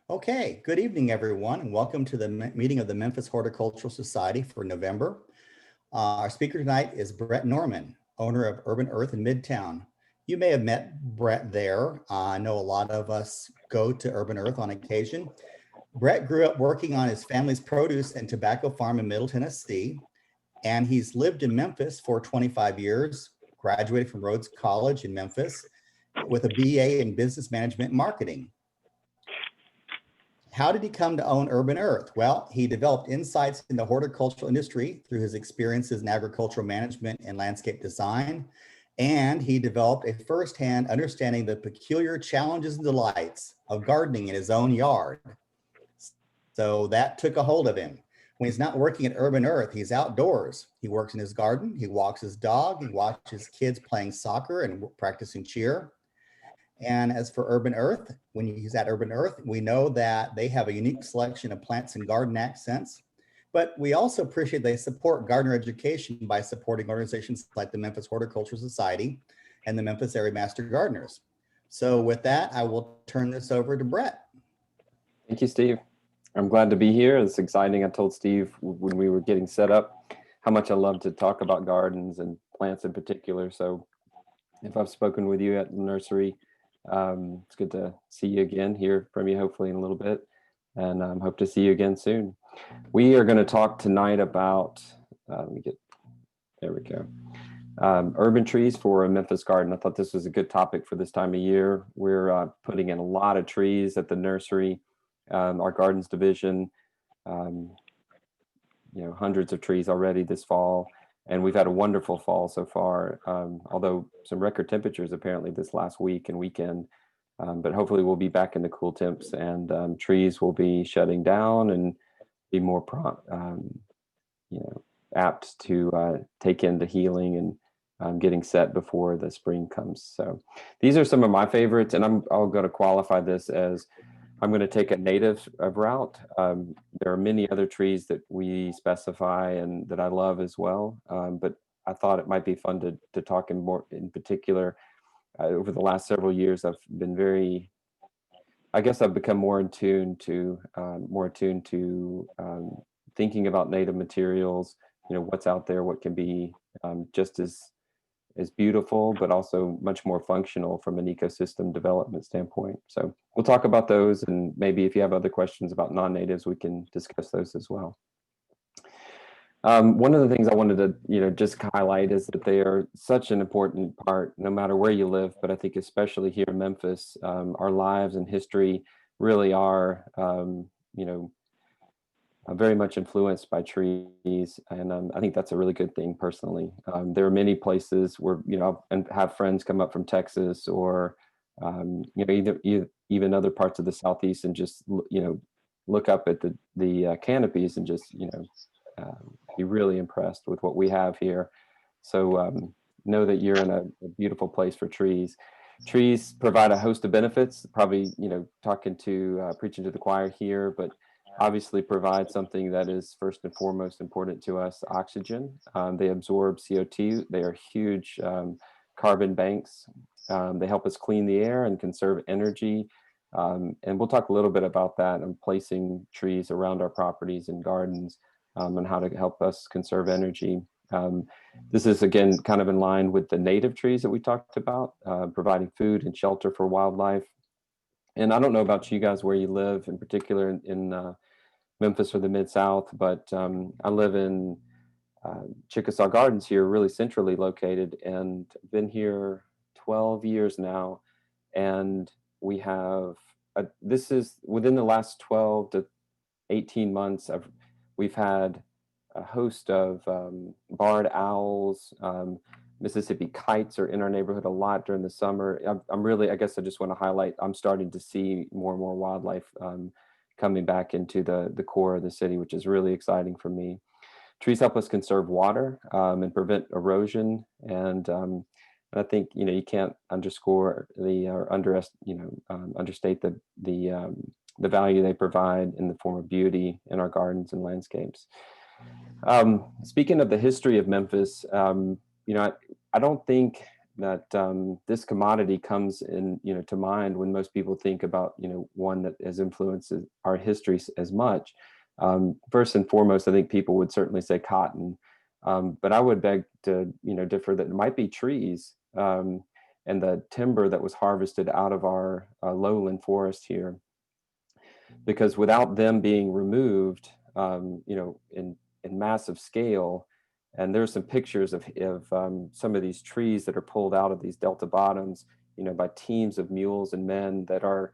Okay, good evening, everyone, and welcome to the meeting of the Memphis Horticultural Society for November. Our speaker tonight is Brett Norman, owner of Urban Earth in Midtown. You may have met Brett there. I know a lot of us go to Urban Earth on occasion. Brett grew up working on his family's produce and tobacco farm in Middle Tennessee, and he's lived in Memphis for 25 years, graduated from Rhodes College in Memphis with a BA in business management and marketing. How did he come to own Urban Earth? Well, he developed insights in the horticultural industry through his experiences in agricultural management and landscape design. And he developed a firsthand understanding of the peculiar challenges and delights of gardening in his own yard. So that took a hold of him. When he's not working at Urban Earth, he's outdoors. He works in his garden, he walks his dog, he watches kids playing soccer and practicing cheer. And as for Urban Earth, when he's at Urban Earth, we know that they have a unique selection of plants and garden accents. But we also appreciate they support gardener education by supporting organizations like the Memphis Horticultural Society and the Memphis Area Master Gardeners. So with that, I will turn this over to Brett. Thank you, Steve. I'm glad to be here. It's exciting. I told Steve when we were getting set up how much I love to talk about gardens and plants in particular. So if I've spoken with you at the nursery, it's good to see you again, hear from you hopefully in a little bit, and hope to see you again soon. We are going to talk tonight about, there we go, urban trees for a Memphis garden. I thought this was a good topic for this time of year. We're putting in a lot of trees at the nursery, our gardens division, hundreds of trees already this fall. And we've had a wonderful fall so far, although some record temperatures apparently this last week and weekend. But hopefully we'll be back in the cool temps and trees will be shutting down and be more apt to take into healing and getting set before the spring comes. So these are some of my favorites, and I'll go to qualify this as I'm going to take a native route. There are many other trees that we specify and that I love as well, but I thought it might be fun to talk in particular. Over the last several years, I've been I've become more attuned to thinking about native materials. What's out there, what can be just as beautiful, but also much more functional from an ecosystem development standpoint. So we'll talk about those, and maybe if you have other questions about non-natives, we can discuss those as well. One of the things I wanted to just highlight is that they are such an important part, no matter where you live, but I think especially here in Memphis, our lives and history really are very much influenced by trees, and I think that's a really good thing personally. There are many places where and have friends come up from Texas or even other parts of the Southeast and just look up at the canopies and just be really impressed with what we have here. So know that you're in a beautiful place for trees. Trees provide a host of benefits. Probably preaching to the choir here, but obviously provide something that is first and foremost important to us: oxygen. They absorb CO2. They are huge carbon banks. They help us clean the air and conserve energy. And we'll talk a little bit about that and placing trees around our properties and gardens and how to help us conserve energy. This is, again, kind of in line with the native trees that we talked about, providing food and shelter for wildlife. And I don't know about you guys where you live, in particular in Memphis or the Midsouth, but I live in Chickasaw Gardens here, really centrally located, and been here 12 years now. And we have, this is within the last 12 to 18 months, we've had a host of barred owls. Mississippi kites are in our neighborhood a lot during the summer. I guess I just want to highlight, I'm starting to see more and more wildlife coming back into the core of the city, which is really exciting for me. Trees help us conserve water and prevent erosion. And I think, you can't underscore understate the value they provide in the form of beauty in our gardens and landscapes. Speaking of the history of Memphis, I don't think this commodity comes in, to mind when most people think about, one that has influenced our history as much. First and foremost, I think people would certainly say cotton, but I would beg to, differ that it might be trees, and the timber that was harvested out of our lowland forest here, because without them being removed, in massive scale. And there's some pictures of some of these trees that are pulled out of these delta bottoms, by teams of mules and men that are,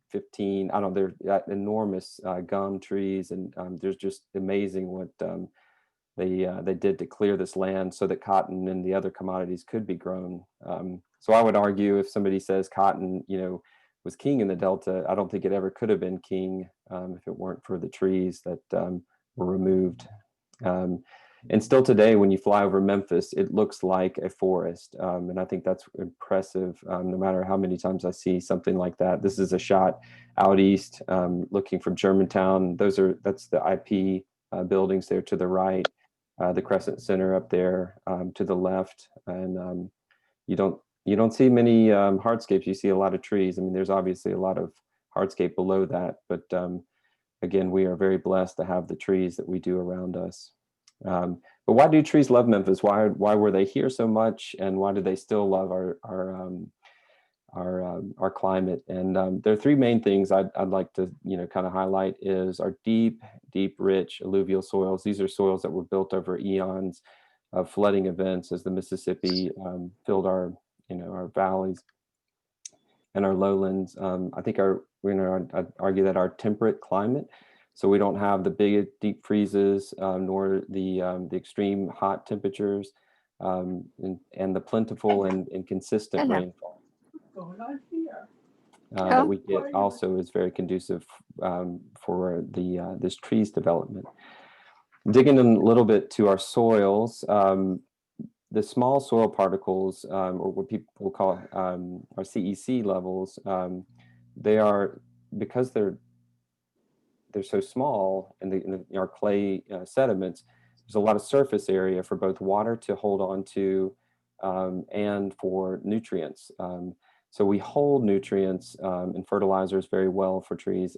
15, I don't know, they're enormous gum trees. And there's just amazing what they did to clear this land so that cotton and the other commodities could be grown. So I would argue if somebody says cotton, was king in the Delta, I don't think it ever could have been king if it weren't for the trees that were removed. And still today, when you fly over Memphis, it looks like a forest. And I think that's impressive, no matter how many times I see something like that. This is a shot out east, looking from Germantown. That's the IP buildings there to the right, the Crescent Center up there to the left. And you don't see many hardscapes. You see a lot of trees. I mean, there's obviously a lot of hardscape below that, but again, we are very blessed to have the trees that we do around us. But why do trees love Memphis? Why were they here so much, and why do they still love our climate? And there are three main things I'd like to kind of highlight is our deep, rich alluvial soils. These are soils that were built over eons of flooding events as the Mississippi filled our valleys and our lowlands. I think I'd argue that our temperate climate. So we don't have the big deep freezes, nor the extreme hot temperatures, and the plentiful and consistent rainfall that we get also is very conducive for this trees development. Digging in a little bit to our soils, the small soil particles, or what people call our CEC levels, they are, because they're so small in our clay sediments, there's a lot of surface area for both water to hold on to and for nutrients. So we hold nutrients and fertilizers very well for trees.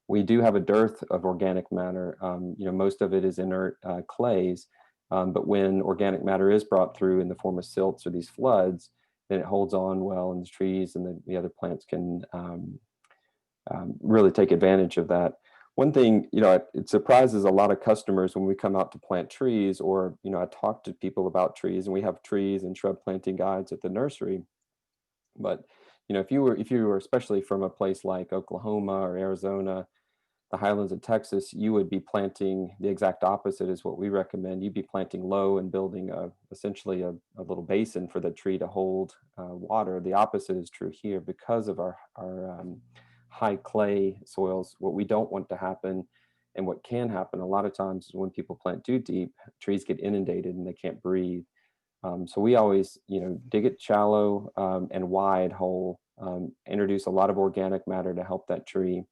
We do have a dearth of organic matter. Most of it is inert clays, but when organic matter is brought through in the form of silts or these floods, then it holds on well in the trees, and the other plants can really take advantage of that. One thing, it surprises a lot of customers when we come out to plant trees, or, I talk to people about trees, and we have trees and shrub planting guides at the nursery. But, if you were especially from a place like Oklahoma or Arizona, the highlands of Texas, you would be planting the exact opposite is what we recommend. You'd be planting low and building essentially a little basin for the tree to hold water. The opposite is true here because of our high clay soils. What we don't want to happen, and what can happen a lot of times, is when people plant too deep, trees get inundated and they can't breathe. So we always, dig it shallow and wide hole, introduce a lot of organic matter to help that tree,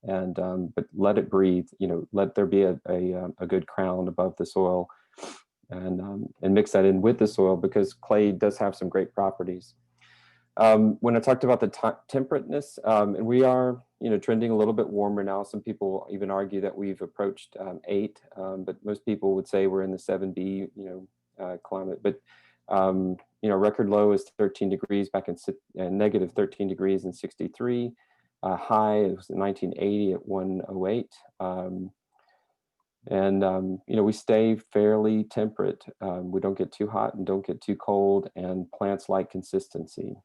and but let it breathe. Let there be a good crown above the soil, and mix that in with the soil, because clay does have some great properties. When I talked about the temperateness, and we are, trending a little bit warmer now. Some people even argue that we've approached 8, but most people would say we're in the 7B, climate. But, record low is 13 degrees back in negative 13 degrees in 63. High, it was in 1980 at 108. We stay fairly temperate. We don't get too hot and don't get too cold, and plants like consistency.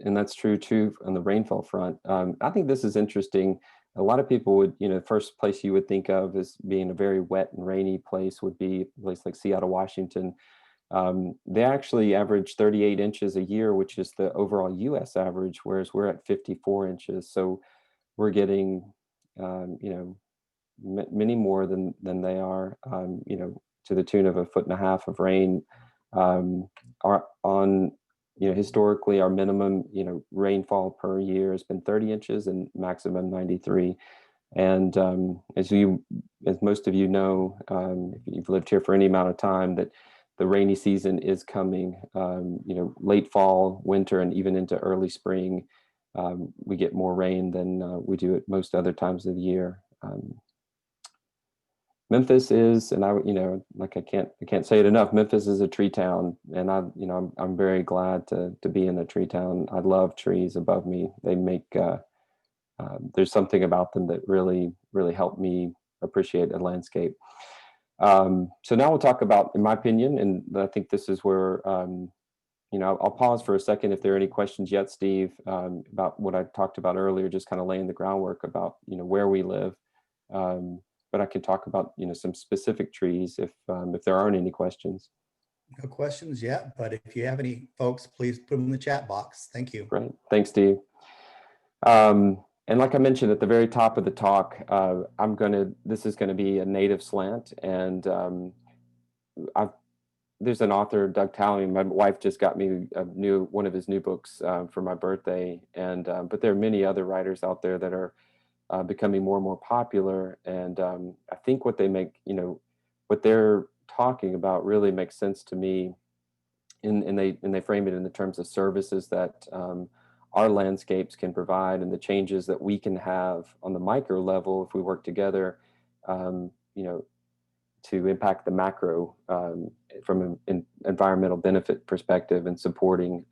And that's true too on the rainfall front. I think this is interesting. A lot of people would, first place you would think of as being a very wet and rainy place would be a place like Seattle, Washington. They actually average 38 inches a year, which is the overall US average, whereas we're at 54 inches. So we're getting, many more than they are, to the tune of 1.5 feet of rain. Historically, our minimum, rainfall per year has been 30 inches and maximum 93. And as most of you know, if you've lived here for any amount of time, that the rainy season is coming. Late fall, winter, and even into early spring, we get more rain than we do at most other times of the year. Memphis is, and I can't say it enough. Memphis is a tree town, and I'm very glad to be in a tree town. I love trees above me. They make there's something about them that really help me appreciate a landscape. So now we'll talk about, in my opinion, and I think this is where I'll pause for a second if there are any questions yet, Steve, about what I talked about earlier, just kind of laying the groundwork about where we live. But I can talk about some specific trees if there aren't any questions. No questions yet, but if you have any, folks, please put them in the chat box. Thank you. Great, thanks, Steve. And like I mentioned at the very top of the talk, this is gonna be a native slant, and there's an author, Doug Talley. My wife just got me one of his new books for my birthday, and but there are many other writers out there that are becoming more and more popular, and I think what what they're talking about really makes sense to me, and they frame it in the terms of services that our landscapes can provide, and the changes that we can have on the micro level if we work together, to impact the macro from an environmental benefit perspective, and supporting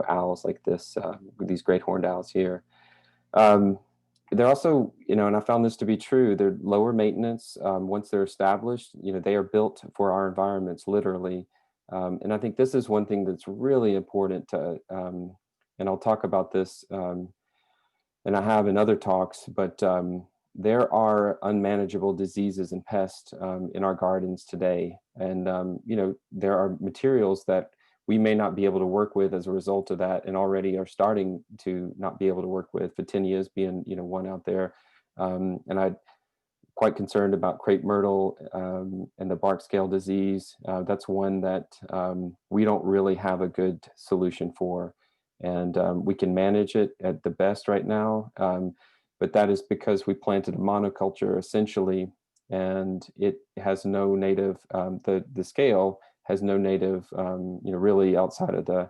owls like this, these great horned owls here. They're also, and I found this to be true, they're lower maintenance. Once they're established, they are built for our environments, literally. And I think this is one thing that's really important to, and I'll talk about this, and I have in other talks, but there are unmanageable diseases and pests in our gardens today. And, there are materials that we may not be able to work with as a result of that, and already are starting to not be able to work with, photinias being, one out there. And I'm quite concerned about crepe myrtle and the bark scale disease. That's one that we don't really have a good solution for. And we can manage it at the best right now. But that is because we planted a monoculture essentially, and it has no native, the scale has no native, really outside of the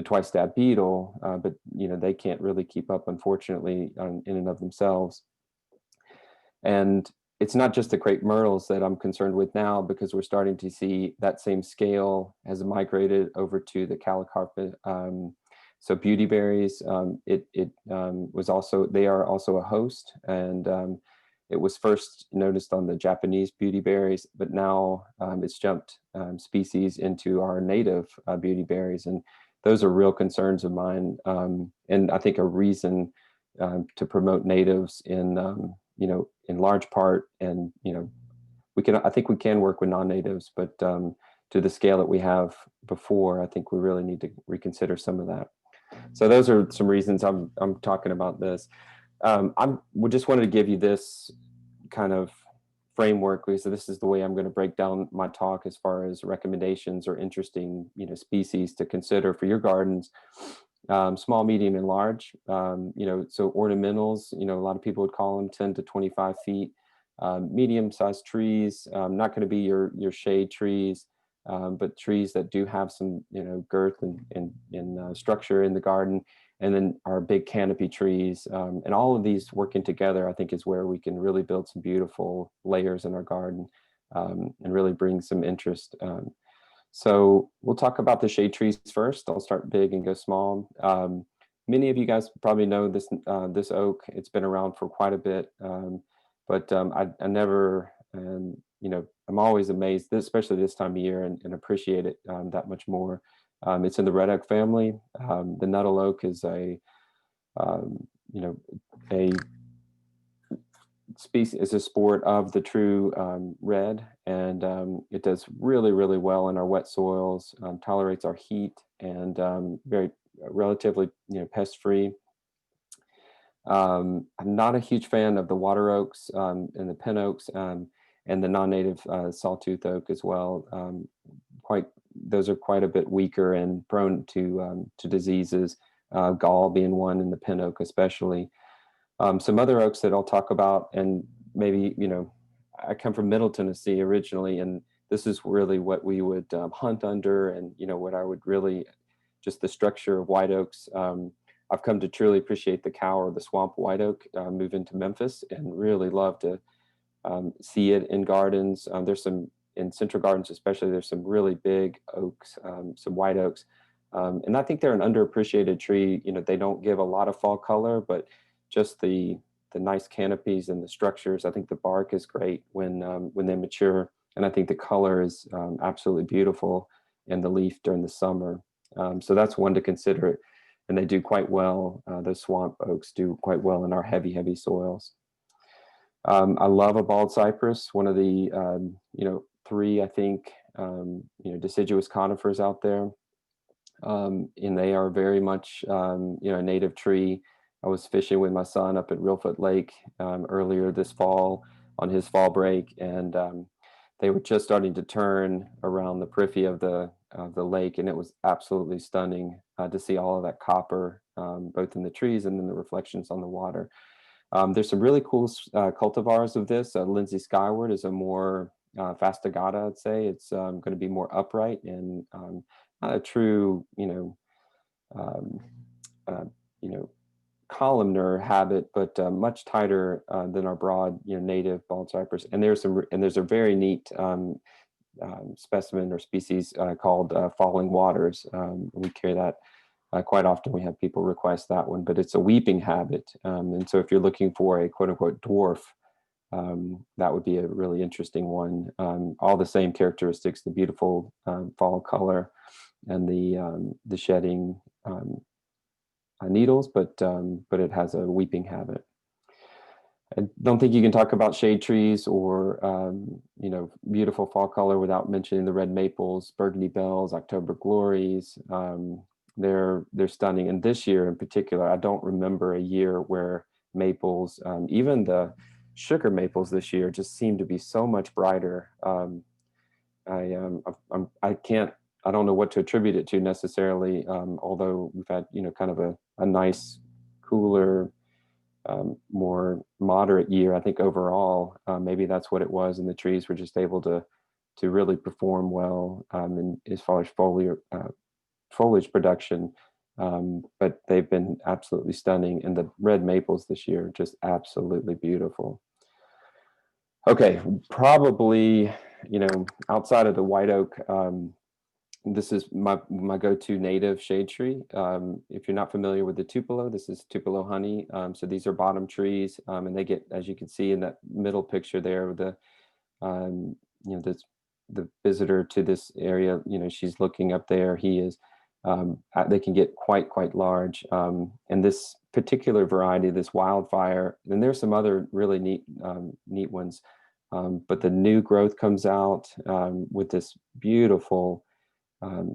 twice-stab beetle, but they can't really keep up, unfortunately, in and of themselves. And it's not just the crepe myrtles that I'm concerned with now, because we're starting to see that same scale has migrated over to the calicarpet. So beautyberries, they are also a host, and it was first noticed on the Japanese beautyberries, but now it's jumped species into our native beautyberries, and those are real concerns of mine, and I think a reason to promote natives in large part. And I think we can work with non-natives, but to the scale that we have before, I think we really need to reconsider some of that. So those are some reasons I'm talking about this. We just wanted to give you this kind of framework, because this is the way I'm going to break down my talk as far as recommendations or interesting, species to consider for your gardens, small, medium, and large. So ornamentals, a lot of people would call them 10 to 25 feet. Medium-sized trees, not going to be your shade trees, but trees that do have some, girth and structure in the garden. And then our big canopy trees, and all of these working together, I think, is where we can really build some beautiful layers in our garden, and really bring some interest. So we'll talk about the shade trees first. I'll start big and go small. Many of you guys probably know this oak. It's been around for quite a bit, but I never, I'm always amazed, especially this time of year, and appreciate it that much more. It's in the red oak family. The Nuttall Oak is a species, is a sport of the true red, and it does really, really well in our wet soils, tolerates our heat, and very relatively pest-free. I'm not a huge fan of the water oaks and the pin oaks, and the non-native sawtooth oak as well. Those are quite a bit weaker and prone to diseases, gall being one, and the pin oak especially. Some other oaks that I'll talk about, and maybe, I come from Middle Tennessee originally, and this is really what we would hunt under, and what I would really, just the structure of white oaks. I've come to truly appreciate the cow or the swamp white oak, moving to Memphis, and really love to see it in gardens. There's some in central gardens, especially. There's some really big oaks, some white oaks, and I think they're an underappreciated tree. They don't give a lot of fall color, but just the nice canopies and the structures. I think the bark is great when they mature, and I think the color is absolutely beautiful in the leaf during the summer. So that's one to consider, and they do quite well. Those swamp oaks do quite well in our heavy soils. I love a bald cypress, one of the 3, I think, deciduous conifers out there, and they are very much a native tree. I was fishing with my son up at Reelfoot Lake earlier this fall on his fall break, and they were just starting to turn around the periphery of the lake, and it was absolutely stunning to see all of that copper, both in the trees and then the reflections on the water. There's some really cool cultivars of this. Lindsey Skyward is a more fastigata, I'd say. It's going to be more upright and not a true, columnar habit, but much tighter than our broad, native bald cypress. And there's a very neat specimen or species called Falling Waters. We carry that quite often. We have people request that one, but it's a weeping habit. And so if you're looking for a quote unquote dwarf, that would be a really interesting one. All the same characteristics, the beautiful fall color and the shedding needles, but it has a weeping habit. I don't think you can talk about shade trees or beautiful fall color without mentioning the red maples, Burgundy bells, October glories. They're stunning, and this year in particular, I don't remember a year where maples, even the sugar maples this year, just seem to be so much brighter. I don't know what to attribute it to necessarily, although we've had kind of a nice, cooler, more moderate year. I think overall, maybe that's what it was, and the trees were just able to really perform well in as far as foliage production. But they've been absolutely stunning, and the red maples this year just absolutely beautiful. Okay, probably outside of the white oak, this is my go-to native shade tree. If you're not familiar with the Tupelo, this is Tupelo honey. So these are bottom trees, and they get, as you can see in that middle picture there, the visitor to this area, she's looking up there. He is. They can get quite large. And this particular variety, this Wildfire, and there's some other really neat ones. But the new growth comes out with this beautiful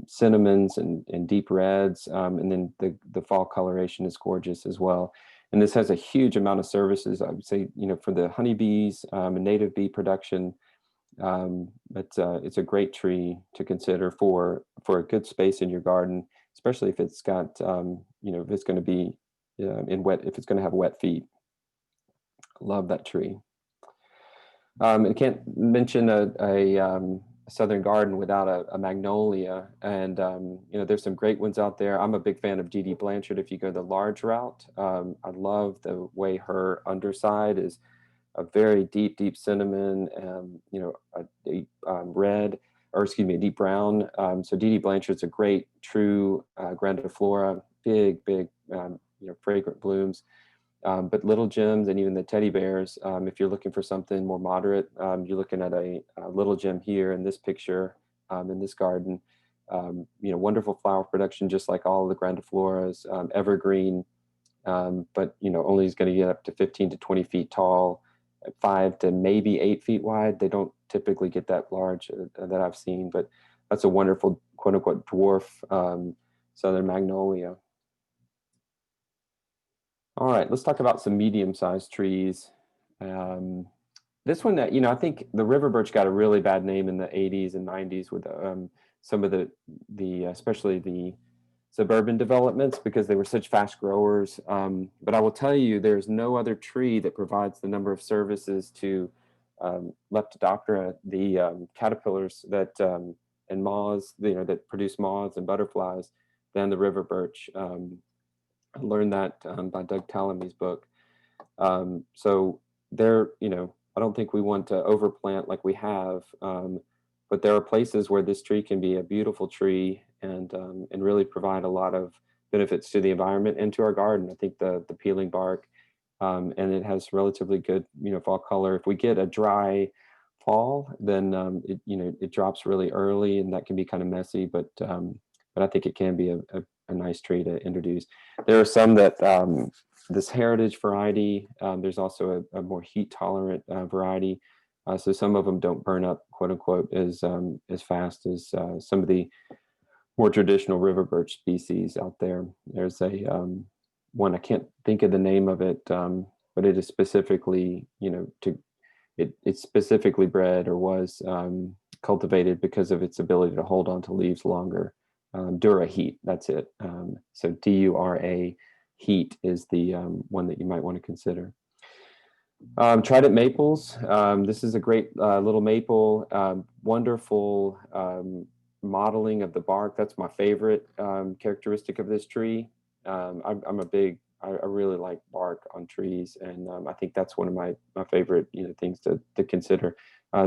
cinnamons and deep reds, and then the fall coloration is gorgeous as well. And this has a huge amount of services, I would say, for the honeybees and native bee production. It's a great tree to consider for a good space in your garden, especially if it's got if it's going to be if it's going to have wet feet. Love that tree. I can't mention a southern garden without a magnolia, and there's some great ones out there. I'm a big fan of Dee Blanchard. If you go the large route, I love the way her underside is a very deep cinnamon, a deep red, or excuse me, a deep brown. So Dee Blanchard's a great true grandiflora, big fragrant blooms. But little gems and even the teddy bears, if you're looking for something more moderate, you're looking at a little gem here in this picture, in this garden. Wonderful flower production, just like all of the grandifloras, evergreen, but only is going to get up to 15 to 20 feet tall, 5 to maybe 8 feet wide. They don't typically get that large that I've seen, but that's a wonderful quote unquote dwarf southern magnolia. All right, let's talk about some medium-sized trees. This one, I think the Riverbirch got a really bad name in the 80s and 90s with some of the especially the suburban developments, because they were such fast growers. But I will tell you, there's no other tree that provides the number of services to Lepidoptera, the caterpillars that and moths, that produce moths and butterflies, than the Riverbirch. I learned that by Doug Tallamy's book. So there, I don't think we want to overplant like we have, but there are places where this tree can be a beautiful tree and really provide a lot of benefits to the environment and to our garden. I think the peeling bark, and it has relatively good, fall color. If we get a dry fall, then it drops really early, and that can be kind of messy. But I think it can be a nice tree to introduce. There are some that this heritage variety. There's also a more heat tolerant variety. So some of them don't burn up, quote unquote, as fast as some of the more traditional Riverbirch species out there. There's a one, I can't think of the name of it, but it is specifically, it's specifically bred or was cultivated because of its ability to hold on to leaves longer. Dura heat, that's it. So Dura heat is the one that you might want to consider. Trident maples. This is a great little maple, wonderful modeling of the bark. That's my favorite characteristic of this tree. I really like bark on trees, and I think that's one of my favorite things to consider.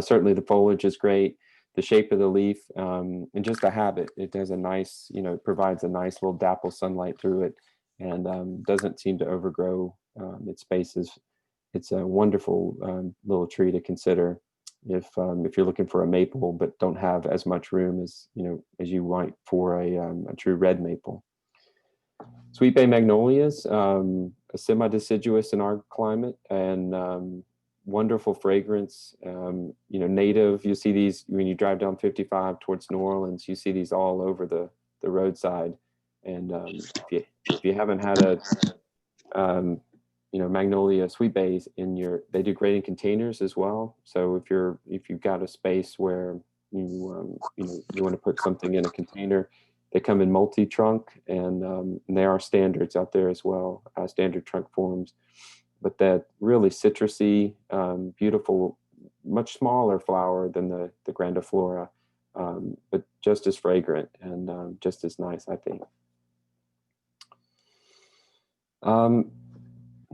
Certainly the foliage is great, the shape of the leaf, and just to have it. It has a nice, it provides a nice little dapple sunlight through it, and doesn't seem to overgrow its spaces. It's a wonderful little tree to consider if you're looking for a maple but don't have as much room as you might for a true red maple. Sweet Bay Magnolias, a semi-deciduous in our climate, and wonderful fragrance. Native. You see these when you drive down 55 towards New Orleans. You see these all over the roadside. And if you haven't had a magnolia sweet bays they do great in containers as well. So if you've got a space where you want to put something in a container, they come in multi-trunk, and they are standards out there as well, standard trunk forms. But that really citrusy, beautiful, much smaller flower than the grandiflora, but just as fragrant and just as nice, I think.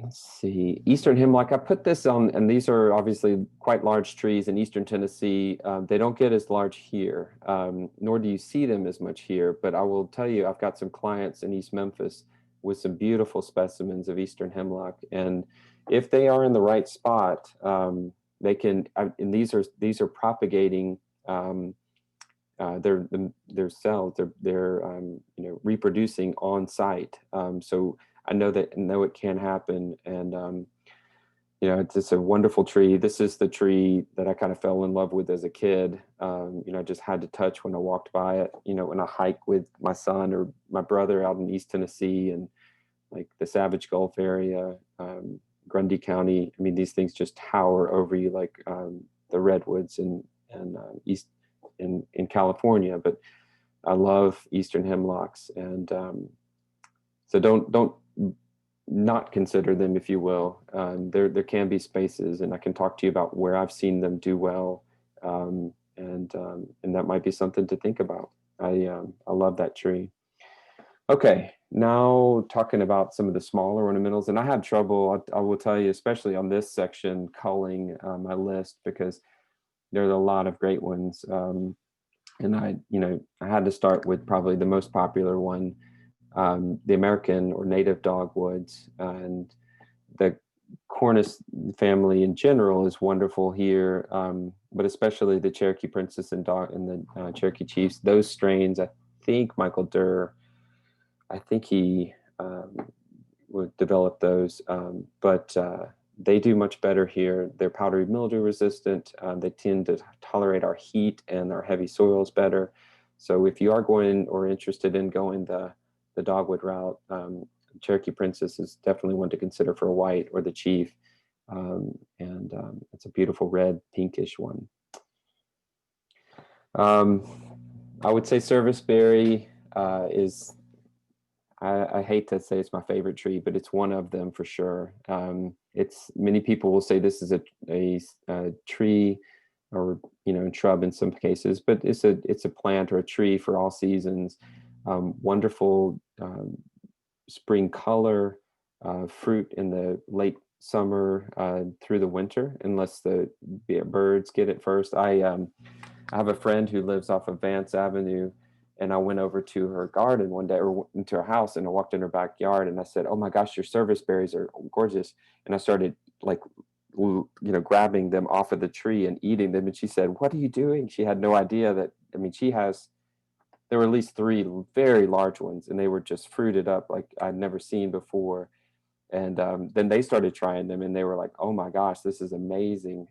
Let's see, Eastern Hemlock. I put this on, and these are obviously quite large trees in Eastern Tennessee. They don't get as large here, nor do you see them as much here. But I will tell you, I've got some clients in East Memphis with some beautiful specimens of Eastern Hemlock. And if they are in the right spot, they can, and these are propagating their cells, they're reproducing on site. So I know it can happen, and it's just a wonderful tree. This is the tree that I kind of fell in love with as a kid. I just had to touch when I walked by it. When I hike with my son or my brother out in East Tennessee and like the Savage Gulf area, Grundy County. I mean, these things just tower over you like the redwoods and east in California. But I love Eastern hemlocks, and so don't not consider them, if you will. There can be spaces, and I can talk to you about where I've seen them do well, and that might be something to think about. I love that tree. Okay, now talking about some of the smaller ornamentals, and I had trouble, I will tell you, especially on this section, culling my list, because there's a lot of great ones, and I had to start with probably the most popular one. The American or native dogwoods, and the Cornus family in general is wonderful here, but especially the Cherokee Princess and the Cherokee Chiefs. Those strains, I think Michael Durr, he would develop those, but they do much better here. They're powdery mildew resistant. They tend to tolerate our heat and our heavy soils better. So if you are going or interested in going the dogwood route, Cherokee Princess is definitely one to consider for a white, or the Chief, and it's a beautiful red pinkish one. I would say Serviceberry is, I hate to say it's my favorite tree, but it's one of them for sure. It's many people will say this is a tree, or shrub in some cases, but it's a plant or a tree for all seasons. Wonderful spring color, fruit in the late summer through the winter, unless the birds get it first. I have a friend who lives off of Vance Avenue, and I went over to her garden one day, or into her house, and I walked in her backyard, and I said, "Oh my gosh, your service berries are gorgeous!" And I started like, grabbing them off of the tree and eating them. And she said, "What are you doing?" She had no idea that. I mean, there were at least 3 very large ones, and they were just fruited up like I'd never seen before. And then they started trying them, and they were like, "Oh my gosh, this is amazing!"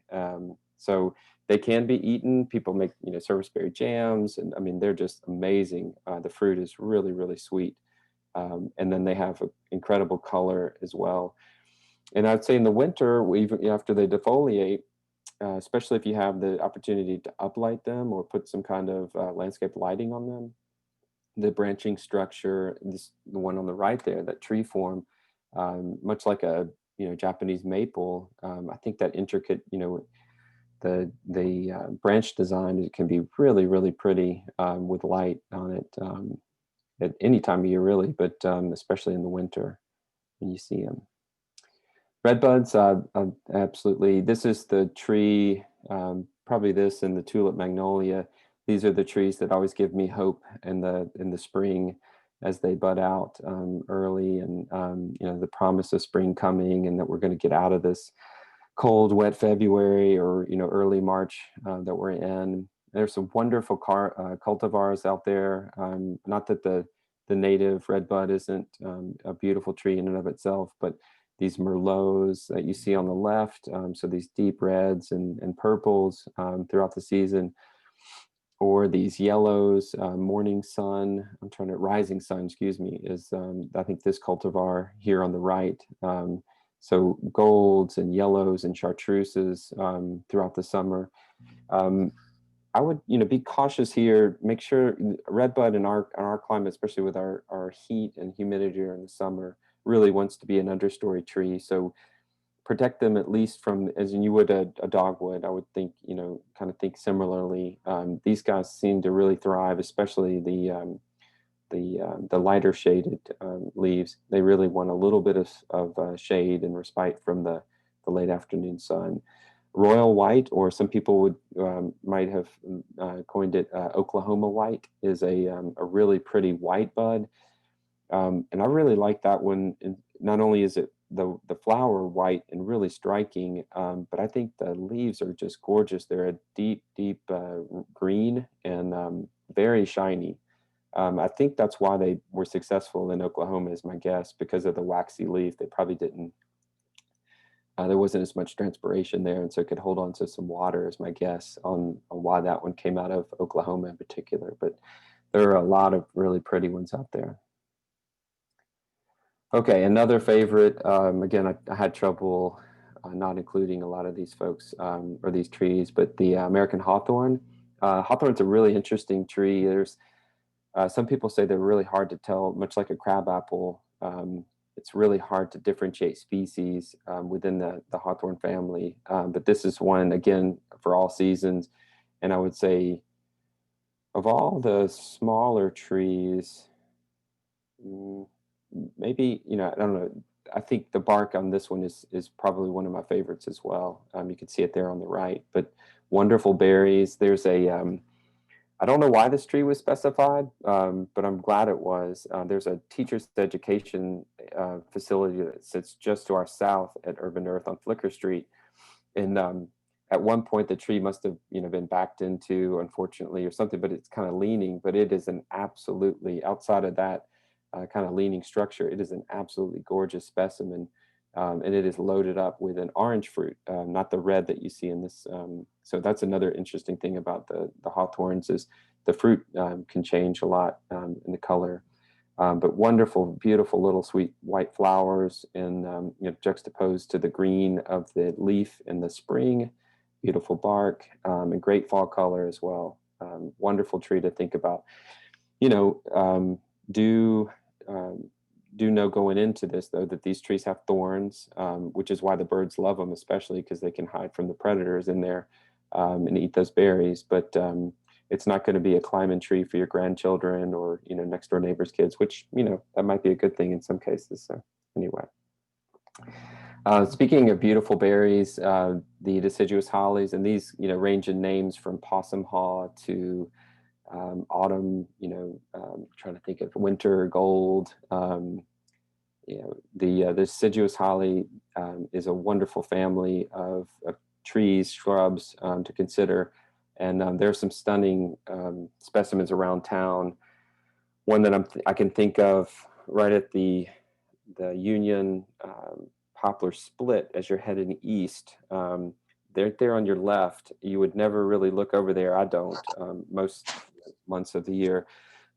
So they can be eaten. People make serviceberry jams, and I mean they're just amazing. The fruit is really, really sweet, and then they have an incredible color as well. And I'd say in the winter, even after they defoliate, especially if you have the opportunity to uplight them or put some kind of landscape lighting on them, the branching structure, the one on the right there, that tree form, much like a Japanese maple. I think that intricate, the branch design, it can be really, really pretty with light on it at any time of year, really, but especially in the winter when you see them. Redbuds, absolutely. This is the tree, probably this and the tulip magnolia. These are the trees that always give me hope in the spring as they bud out early, and the promise of spring coming, and that we're going to get out of this cold, wet February or early March that we're in. There's some wonderful cultivars out there. Not that the native redbud isn't a beautiful tree in and of itself, but these Merlots that you see on the left, so these deep reds and purples throughout the season, or these yellows, morning sun, rising sun, excuse me, is I think this cultivar here on the right. So golds and yellows and chartreuses throughout the summer. I would, be cautious here. Make sure redbud in our climate, especially with our heat and humidity during the summer, really wants to be an understory tree. So protect them at least from, as you would a dogwood. I would think, kind of think similarly. These guys seem to really thrive, especially the lighter shaded leaves. They really want a little bit of shade and respite from the late afternoon sun. Royal white, or some people might have coined it Oklahoma white, is a really pretty white bud. And I really like that one. And not only is it the flower white and really striking, but I think the leaves are just gorgeous. They're a deep green and very shiny. I think that's why they were successful in Oklahoma, is my guess, because of the waxy leaf. They probably didn't, there wasn't as much transpiration there, and so it could hold on to some water, is my guess on why that one came out of Oklahoma in particular. But there are a lot of really pretty ones out there. Okay, another favorite, again, I had trouble not including a lot of these folks or these trees, but the American hawthorn. Hawthorn's a really interesting tree. There's some people say they're really hard to tell, much like a crabapple. It's really hard to differentiate species within the hawthorn family. But this is one, again, for all seasons. And I would say of all the smaller trees, maybe, I don't know. I think the bark on this one is probably one of my favorites as well. You can see it there on the right, but wonderful berries. There's I don't know why this tree was specified, but I'm glad it was. There's a teacher's education facility that sits just to our south at Urban Earth on Flicker Street. And at one point, the tree must have, been backed into, unfortunately, or something, but it's kind of leaning. But it is an absolutely, outside of that kind of leaning structure, it is an absolutely gorgeous specimen. And it is loaded up with an orange fruit, not the red that you see in this. So that's another interesting thing about the hawthorns, is the fruit can change a lot in the color. But wonderful, beautiful little sweet white flowers, and juxtaposed to the green of the leaf in the spring. Beautiful bark and great fall color as well. Wonderful tree to think about. Do do know going into this, though, that these trees have thorns, which is why the birds love them, especially because they can hide from the predators in there and eat those berries. But it's not going to be a climbing tree for your grandchildren or, next door neighbors' kids, which, that might be a good thing in some cases. So anyway. Speaking of beautiful berries, the deciduous hollies, and these, range in names from possum haw to autumn, trying to think of winter gold. The deciduous holly is a wonderful family of trees, shrubs to consider. And there's some stunning specimens around town. One that I can think of right at the Union poplar split as you're heading east. They're there on your left. You would never really look over there. I don't most months of the year,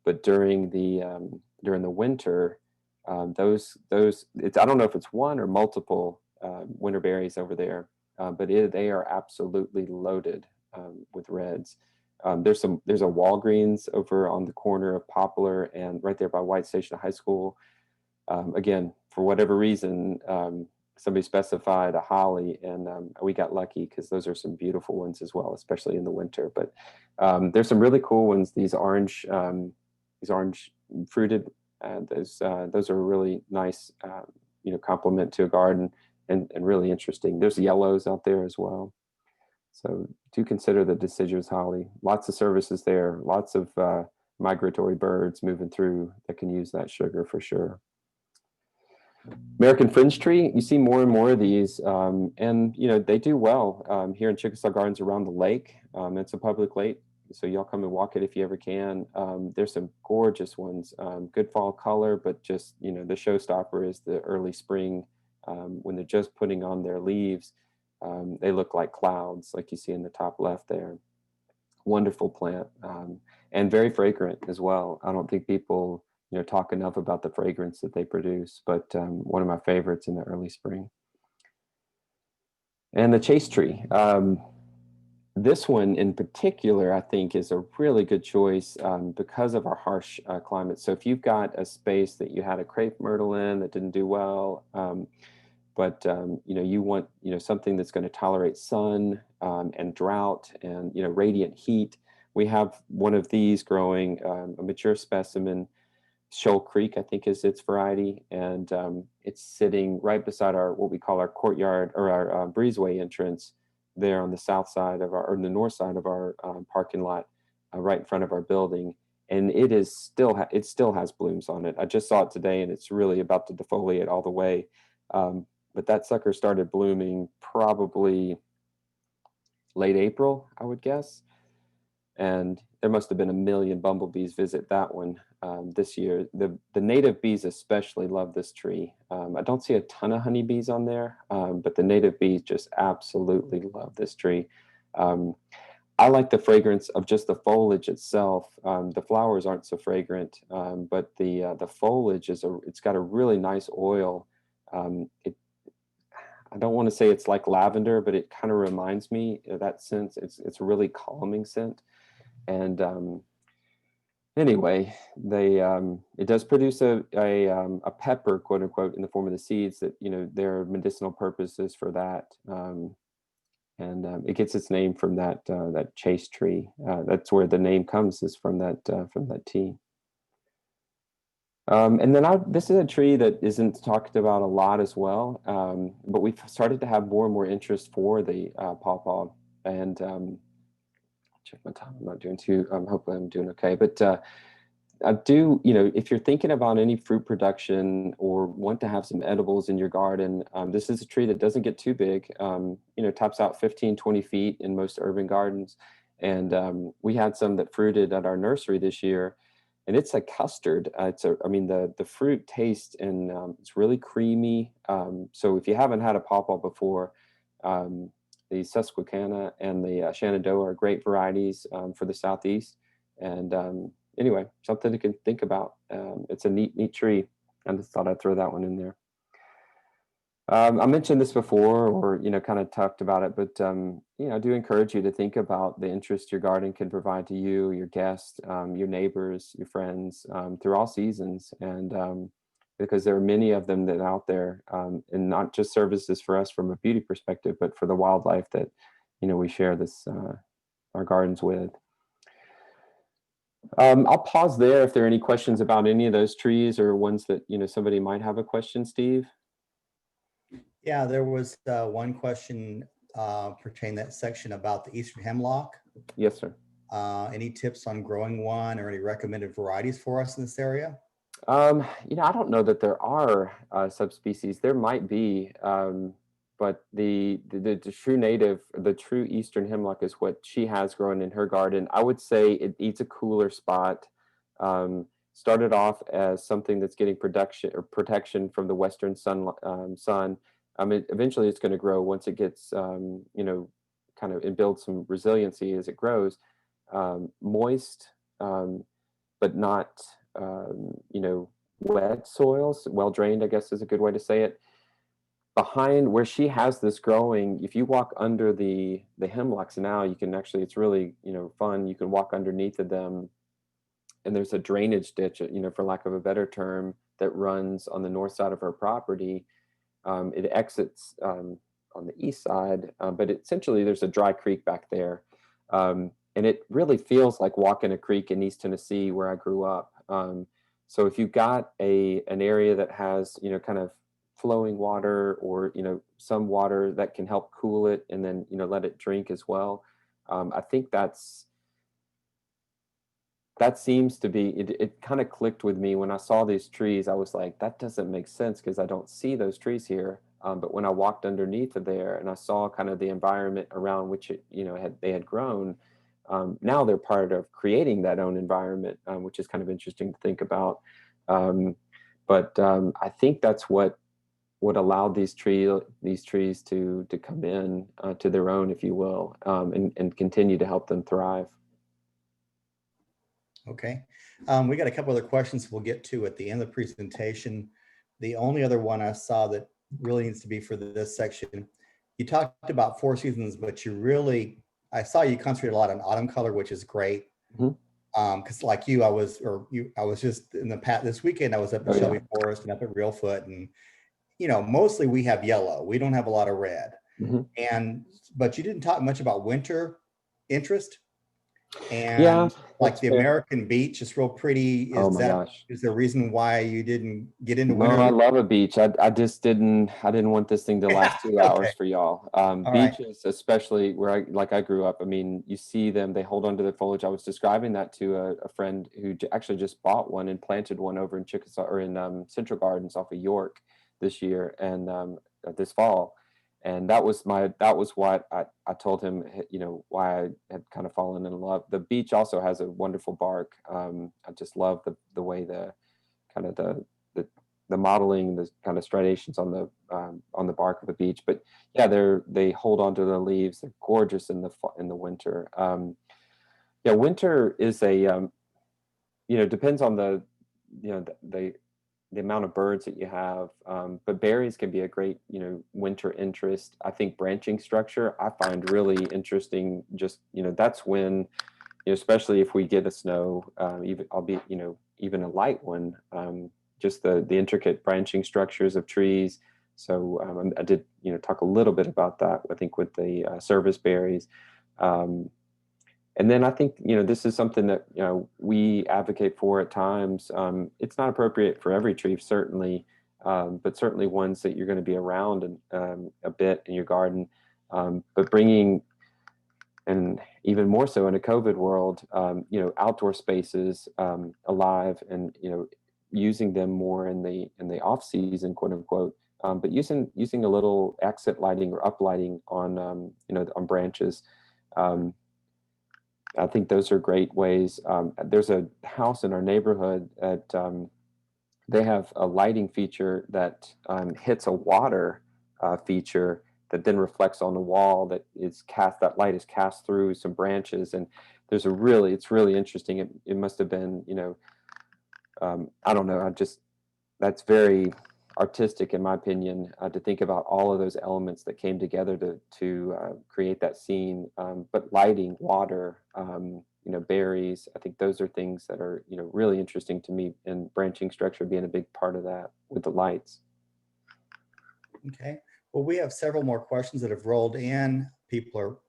but during the winter, those I don't know if it's one or multiple winter berries over there, but they are absolutely loaded with reds. There's a Walgreens over on the corner of Poplar and right there by White Station High School. Again, for whatever reason, somebody specified a holly, and we got lucky because those are some beautiful ones as well, especially in the winter. But there's some really cool ones. These orange fruited. Those are a really nice, complement to a garden and really interesting. There's yellows out there as well. So do consider the deciduous holly. Lots of services there. Lots of migratory birds moving through that can use that sugar for sure. American fringe tree, you see more and more of these, and they do well here in Chickasaw Gardens around the lake. It's a public lake, so y'all come and walk it if you ever can. There's some gorgeous ones, good fall color, but just the showstopper is the early spring when they're just putting on their leaves. They look like clouds, like you see in the top left there. Wonderful plant, and very fragrant as well. I don't think people talk enough about the fragrance that they produce, but one of my favorites in the early spring. And the chaste tree. This one in particular, I think, is a really good choice because of our harsh climate. So if you've got a space that you had a crepe myrtle in that didn't do well, but you want something that's going to tolerate sun and drought and radiant heat. We have one of these growing, a mature specimen, Shoal Creek, I think is its variety, and it's sitting right beside what we call our courtyard or our breezeway entrance there on the south side of or the north side of our parking lot, right in front of our building, and it still has blooms on it. I just saw it today, and it's really about to defoliate all the way, but that sucker started blooming probably late April, I would guess. And there must have been 1 million bumblebees visit that one this year. The native bees especially love this tree. I don't see a ton of honeybees on there, but the native bees just absolutely love this tree. I like the fragrance of just the foliage itself. The flowers aren't so fragrant, but the foliage it's got a really nice oil. I don't want to say it's like lavender, but it kind of reminds me of that scent. It's a really calming scent. And anyway, it does produce a pepper, quote unquote, in the form of the seeds that there are medicinal purposes for that, and it gets its name from that chaste tree. That's where the name comes, is from that tea. And then this is a tree that isn't talked about a lot as well, but we've started to have more and more interest for the pawpaw. And check my time. I'm not doing too. Hopefully I'm doing okay. But I do. If you're thinking about any fruit production or want to have some edibles in your garden, this is a tree that doesn't get too big. Tops out 15, 20 feet in most urban gardens. And we had some that fruited at our nursery this year. And it's a custard. The fruit tastes and it's really creamy. So if you haven't had a pawpaw before, the Susquehanna and the Shenandoah are great varieties for the Southeast. And anyway, something to think about. It's a neat tree. I just thought I'd throw that one in there. I mentioned this before, or kind of talked about it, but I do encourage you to think about the interest your garden can provide to you, your guests, your neighbors, your friends through all seasons. And because there are many of them that are out there, and not just services for us from a beauty perspective, but for the wildlife that, we share this, our gardens with. I'll pause there if there are any questions about any of those trees or ones that, somebody might have a question, Steve. Yeah, there was one question pertaining that section about the Eastern Hemlock. Yes, sir. Any tips on growing one or any recommended varieties for us in this area? I don't know that there are subspecies. There might be, but the true native, the true Eastern Hemlock is what she has grown in her garden. I would say it needs a cooler spot. Started off as something that's getting protection from the Western sun. Eventually it's going to grow once it gets, kind of, it builds some resiliency as it grows. Moist, but not, wet soils, well drained, I guess is a good way to say it. Behind where she has this growing, if you walk under the hemlocks now, you can actually, it's really, fun. You can walk underneath of them, and there's a drainage ditch, for lack of a better term, that runs on the north side of her property. It exits on the east side, but essentially there's a dry creek back there. And it really feels like walking a creek in East Tennessee where I grew up. So if you've got an area that has, kind of flowing water, or, some water that can help cool it and then, let it drink as well. I think that seems to be, it kind of clicked with me when I saw these trees. I was like, that doesn't make sense because I don't see those trees here. But when I walked underneath of there and I saw kind of the environment around which it, they had grown, now they're part of creating that own environment, which is kind of interesting to think about. But I think that's what allowed these trees to come in to their own, if you will, and continue to help them thrive. Okay. We got a couple other questions we'll get to at the end of the presentation. The only other one I saw that really needs to be for this section, you talked about 4 seasons, but I saw you concentrate a lot on autumn color, which is great. Because like you, I was just in this weekend, I was up in Shelby Forest and up at Reelfoot, and mostly we have yellow. We don't have a lot of red. But you didn't talk much about winter interest. And like the fair. American beach is real pretty. Is there a reason why you didn't get into winter? No, I love a beach. I just didn't want this thing to last 2 hours for y'all. Beaches, especially where I grew up. I mean, you see them, they hold onto the foliage. I was describing that to a friend who actually just bought one and planted one over in Chickasaw, or in Central Gardens off of York this year, and this fall. And that was what I told him, why I had kind of fallen in love. The beach also has a wonderful bark. I just love the way the kind of the modeling, the kind of striations on the bark of the beach. But yeah, they hold onto the leaves. They're gorgeous in the winter. Winter is depends on the amount of birds that you have, but berries can be a great, winter interest. I think branching structure I find really interesting. Just, that's when, especially if we get a snow, even a light one, just the intricate branching structures of trees. So I did, talk a little bit about that, I think, with the serviceberries. And then I think, this is something that, we advocate for at times. It's not appropriate for every tree, certainly, but certainly ones that you're going to be around a bit in your garden. But bringing, and even more so in a COVID world, outdoor spaces alive, and, using them more in the off season, quote unquote. But using a little accent lighting or uplighting on, on branches. I think those are great ways. There's a house in our neighborhood that they have a lighting feature that hits a water feature that then reflects on the wall, that light is cast through some branches. And it's really interesting. It must have been, I don't know. That's very artistic, in my opinion, to think about all of those elements that came together to create that scene. But lighting, water, berries. I think those are things that are, really interesting to me, and branching structure being a big part of that with the lights. Okay. Well, we have several more questions that have rolled in.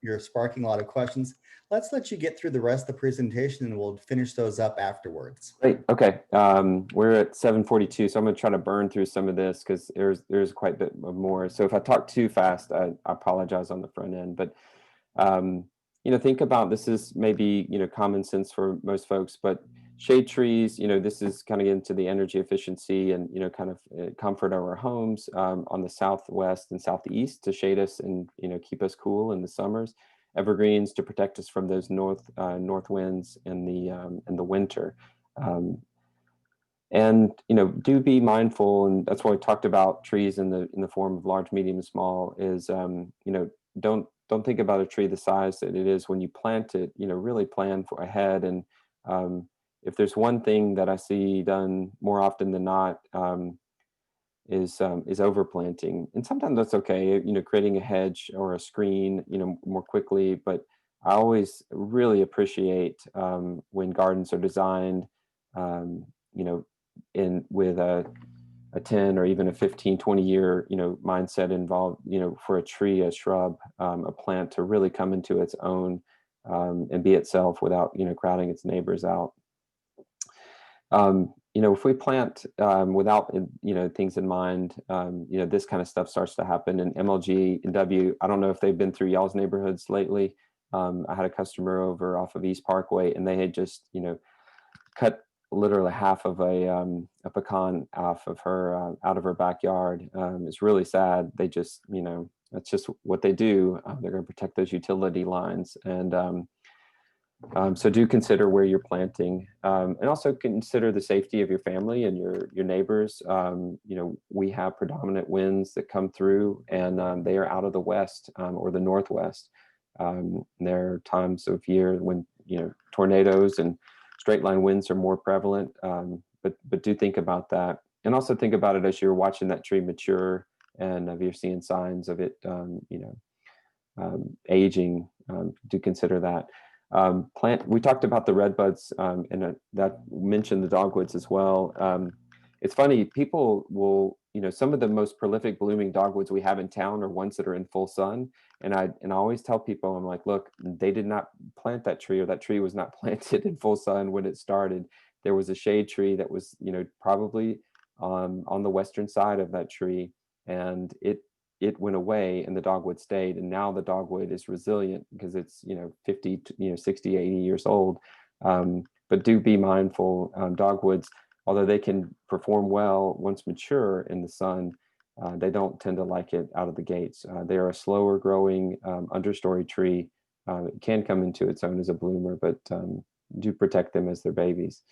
You're sparking a lot of questions. Let's let you get through the rest of the presentation and we'll finish those up afterwards. Great. Okay. We're at 7:42, so I'm going to try to burn through some of this because there's quite a bit more. So if I talk too fast, I apologize on the front end. But think about, this is maybe common sense for most folks, but shade trees, this is kind of into the energy efficiency and kind of comfort of our homes on the southwest and southeast to shade us and keep us cool in the summers. Evergreens to protect us from those north winds in the winter. And do be mindful, and that's why we talked about trees in the form of large, medium, and small. Is don't think about a tree the size that it is when you plant it. Really plan for ahead. And if there's one thing that I see done more often than not, is overplanting, and sometimes that's okay. Creating a hedge or a screen, more quickly. But I always really appreciate when gardens are designed, with a 10 or even a 15, 20 year, mindset involved, for a tree, a shrub, a plant to really come into its own and be itself without, crowding its neighbors out. If we plant without, things in mind, this kind of stuff starts to happen. And MLG and W, I don't know if they've been through y'all's neighborhoods lately. I had a customer over off of East Parkway, and they had just, cut literally half of a pecan off of her out of her backyard. It's really sad. They just, that's just what they do. They're going to protect those utility lines, and so do consider where you're planting, and also consider the safety of your family and your neighbors. We have predominant winds that come through, and they are out of the west or the northwest. There are times of year when tornadoes and straight line winds are more prevalent, but do think about that, and also think about it as you're watching that tree mature, and if you're seeing signs of it, aging. Do consider that. We talked about the redbuds, and that mentioned the dogwoods as well. It's funny, people will, some of the most prolific blooming dogwoods we have in town are ones that are in full sun. And I always tell people, I'm like, look, they did not plant that tree, or that tree was not planted in full sun when it started. There was a shade tree that was, probably on the western side of that tree, and it went away and the dogwood stayed. And now the dogwood is resilient because it's, 50, 60, 80 years old. But do be mindful, dogwoods, although they can perform well once mature in the sun, they don't tend to like it out of the gates. They are a slower growing understory tree. It can come into its own as a bloomer, but do protect them as their babies.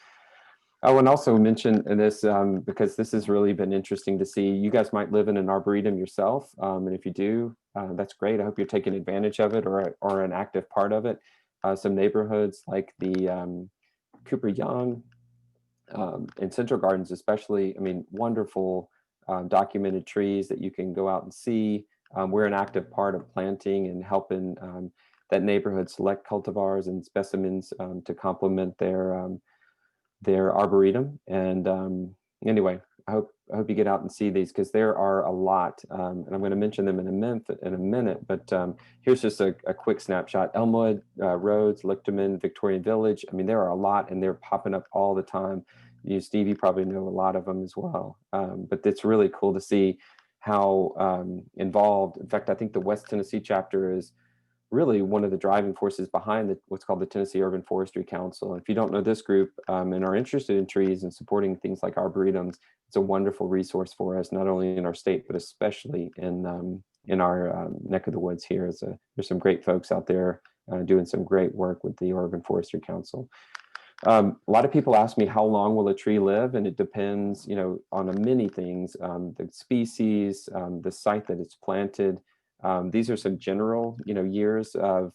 I would also mention this because this has really been interesting to see. You guys might live in an arboretum yourself, and if you do, that's great. I hope you're taking advantage of it or an active part of it. Some neighborhoods like the Cooper Young and Central Gardens especially, wonderful documented trees that you can go out and see. We're an active part of planting and helping that neighborhood select cultivars and specimens to complement their arboretum. And anyway, I hope you get out and see these, because there are a lot, and I'm going to mention them in a minute. But here's just a quick snapshot: Elmwood, Rhodes, Lichterman, Victorian Village. There are a lot, and they're popping up all the time. Steve, you probably know a lot of them as well. But it's really cool to see how involved. In fact, I think the West Tennessee chapter is really one of the driving forces behind what's called the Tennessee Urban Forestry Council. And if you don't know this group and are interested in trees and supporting things like arboretums, it's a wonderful resource for us, not only in our state, but especially in our neck of the woods here. There's some great folks out there doing some great work with the Urban Forestry Council. A lot of people ask me, how long will a tree live? And it depends, on many things, the species, the site that it's planted. These are some general, years of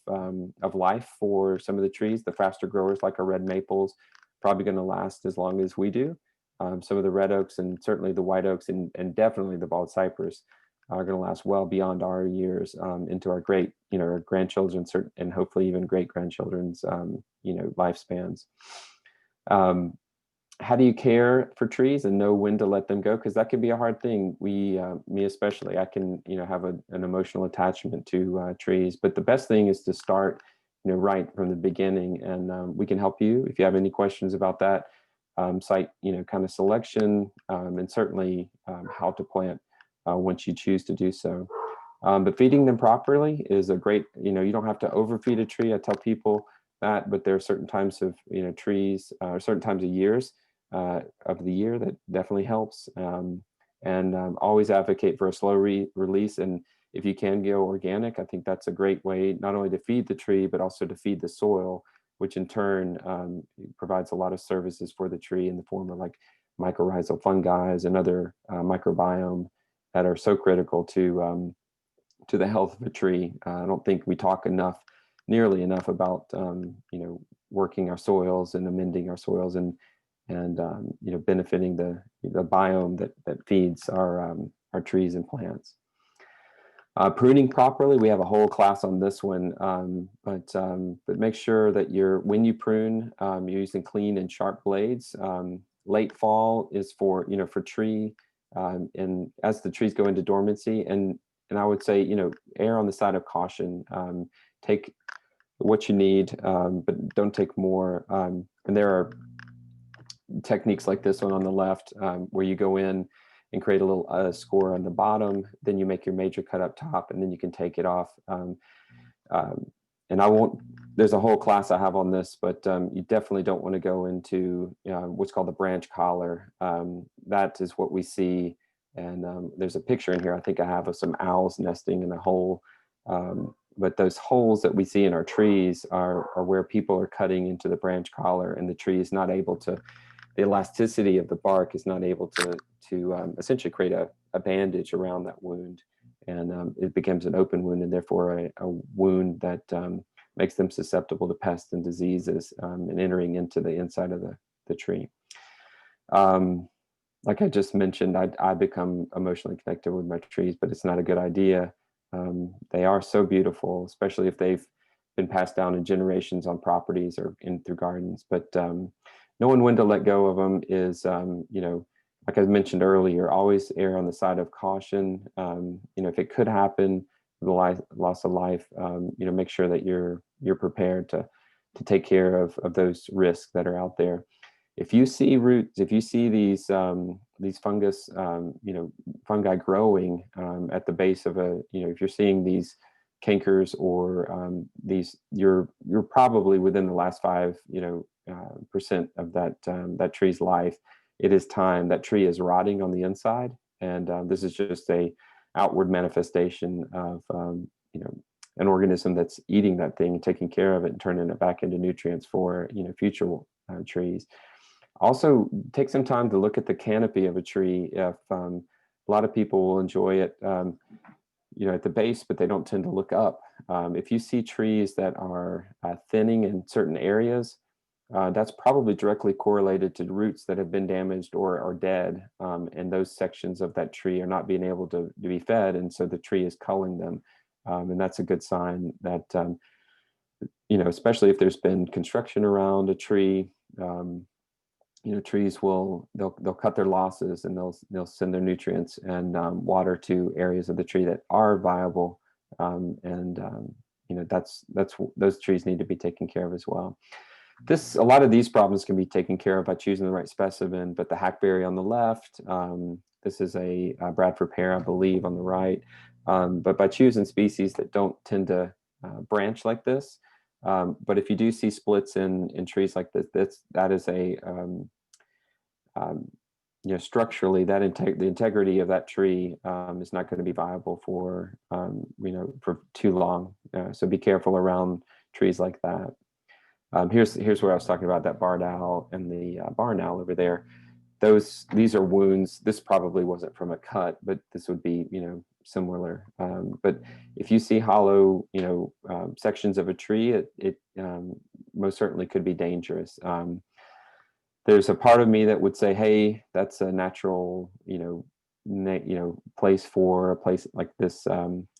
life for some of the trees. The faster growers, like our red maples, probably going to last as long as we do. Some of the red oaks and certainly the white oaks and definitely the bald cypress are going to last well beyond our years, into our great, our grandchildren's, and hopefully even great grandchildren's, lifespans. How do you care for trees and know when to let them go? Because that can be a hard thing. Me especially, I can, have an emotional attachment to trees. But the best thing is to start, right from the beginning. And we can help you if you have any questions about that. Site, kind of selection, and certainly how to plant once you choose to do so. But feeding them properly is a great, you don't have to overfeed a tree. I tell people that, but there are certain times of, trees, or certain times of years of the year that definitely helps. And always advocate for a slow release. And if you can go organic, I think that's a great way not only to feed the tree, but also to feed the soil, which in turn provides a lot of services for the tree in the form of like mycorrhizal fungi and other microbiome that are so critical to the health of a tree. I don't think we talk nearly enough about working our soils and amending our soils and benefiting the biome that feeds our trees and plants. Pruning properly, we have a whole class on this one, but make sure that when you prune, you're using clean and sharp blades. Late fall is for tree, and as the trees go into dormancy, and I would say err on the side of caution. Take what you need, but don't take more. And there are techniques like this one on the left, where you go in and create a little score on the bottom, then you make your major cut up top, and then you can take it off. And there's a whole class I have on this, but you definitely don't want to go into what's called the branch collar. That is what we see. And there's a picture in here, I think I have, of some owls nesting in a hole. But those holes that we see in our trees are where people are cutting into the branch collar, and the tree is not able to, the elasticity of the bark is not able to essentially create a bandage around that wound. And it becomes an open wound, and therefore a wound that makes them susceptible to pests and diseases, and entering into the inside of the tree. Like I just mentioned, I become emotionally connected with my trees, but it's not a good idea. They are so beautiful, especially if they've been passed down in generations on properties or through gardens. But knowing when to let go of them is, like I mentioned earlier, always err on the side of caution. If it could happen, the loss of life, make sure that you're prepared to take care of those risks that are out there. If you see roots, if you see these fungus, fungi growing at the base of if you're seeing these cankers or these, you're probably within the last 5% of that tree's life. It is time. That tree is rotting on the inside, and this is just a outward manifestation of an organism that's eating that thing, taking care of it, and turning it back into nutrients for future trees. Also, take some time to look at the canopy of a tree. If a lot of people will enjoy it, at the base, but they don't tend to look up. If you see trees that are thinning in certain areas, that's probably directly correlated to roots that have been damaged or are dead, and those sections of that tree are not being able to be fed, and so the tree is culling them, and that's a good sign that especially if there's been construction around a tree. Trees they'll cut their losses, and they'll send their nutrients and water to areas of the tree that are viable, those trees need to be taken care of as well. A lot of these problems can be taken care of by choosing the right specimen, but the hackberry on the left, this is a Bradford pear, I believe, on the right, but by choosing species that don't tend to branch like this, but if you do see splits in trees like this, that is a structurally, the integrity of that tree is not going to be viable for for too long. So be careful around trees like that. Here's where I was talking about that barred owl and the barn owl over there. These are wounds. This probably wasn't from a cut, but this would be similar. But if you see hollow sections of a tree, it most certainly could be dangerous. There's a part of me that would say, hey, that's a natural place for a place like this,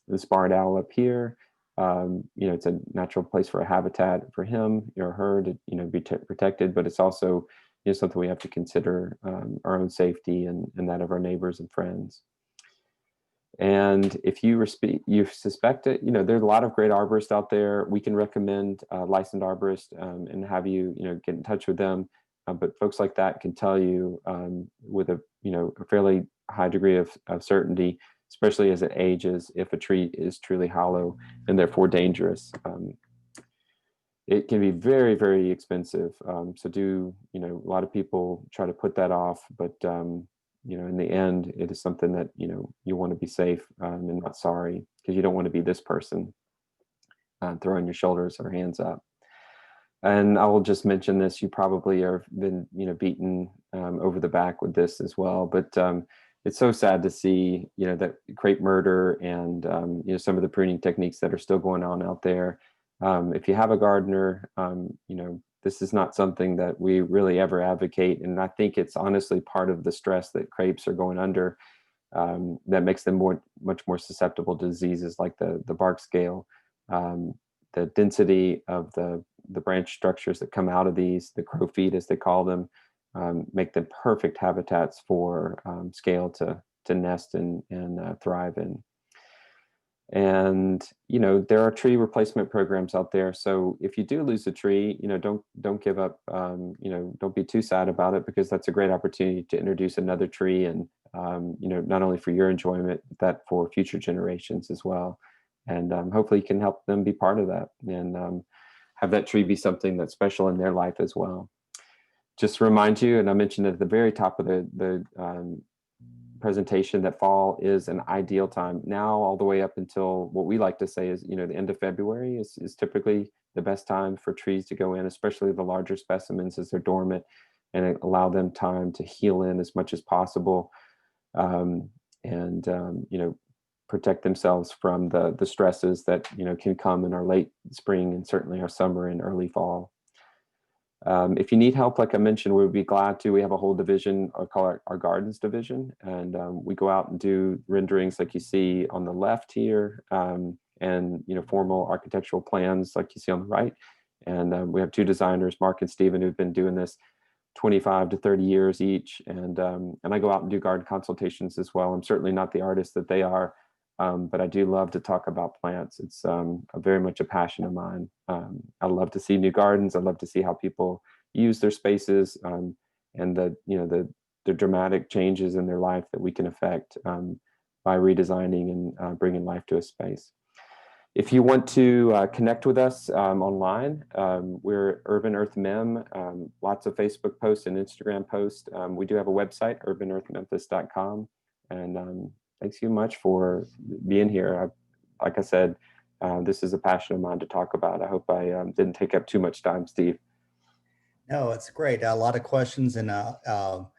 this barred owl up here. It's a natural place for a habitat for him or her to, be protected, but it's also, something we have to consider, our own safety and that of our neighbors and friends. And if you suspect it, there's a lot of great arborists out there. We can recommend a licensed arborist, and have you, get in touch with them. But folks like that can tell you, with a fairly high degree of certainty, especially as it ages, if a tree is truly hollow and therefore dangerous. It can be very, very expensive. So a lot of people try to put that off, but in the end, it is something that, you want to be safe, and not sorry, because you don't want to be this person throwing your shoulders or hands up. And I will just mention this, you probably have been, beaten over the back with this as well, but it's so sad to see, that crepe murder and, some of the pruning techniques that are still going on out there. If you have a gardener, this is not something that we really ever advocate. And I think it's honestly part of the stress that crepes are going under, that makes them much more susceptible to diseases like the bark scale. The density of the branch structures that come out of these, the crow feet as they call them, make them perfect habitats for scale to nest and thrive in. And there are tree replacement programs out there. So if you do lose a tree, don't give up. Don't be too sad about it, because that's a great opportunity to introduce another tree, and not only for your enjoyment, but that for future generations as well. And hopefully you can help them be part of that, and have that tree be something that's special in their life as well. Just to remind you, and I mentioned at the very top of the presentation, that fall is an ideal time now, all the way up until what we like to say is, the end of February is typically the best time for trees to go in, especially the larger specimens as they're dormant, and allow them time to heal in as much as possible, and protect themselves from the stresses that can come in our late spring and certainly our summer and early fall. If you need help, like I mentioned, we would be glad to. We have a whole division, I call it our gardens division, and we go out and do renderings like you see on the left here, and formal architectural plans like you see on the right. And we have two designers, Mark and Stephen, who've been doing this 25 to 30 years each, and I go out and do garden consultations as well. I'm certainly not the artist that they are, but I do love to talk about plants. It's very much a passion of mine. I love to see new gardens. I love to see how people use their spaces, and the dramatic changes in their life that we can affect by redesigning and bringing life to a space. If you want to connect with us online, we're Urban Earth Mem. Lots of Facebook posts and Instagram posts. We do have a website, urbanearthmemphis.com, and thanks you much for being here. Like I said, this is a passion of mine to talk about. I hope I didn't take up too much time, Steve. No, it's great. A lot of questions and a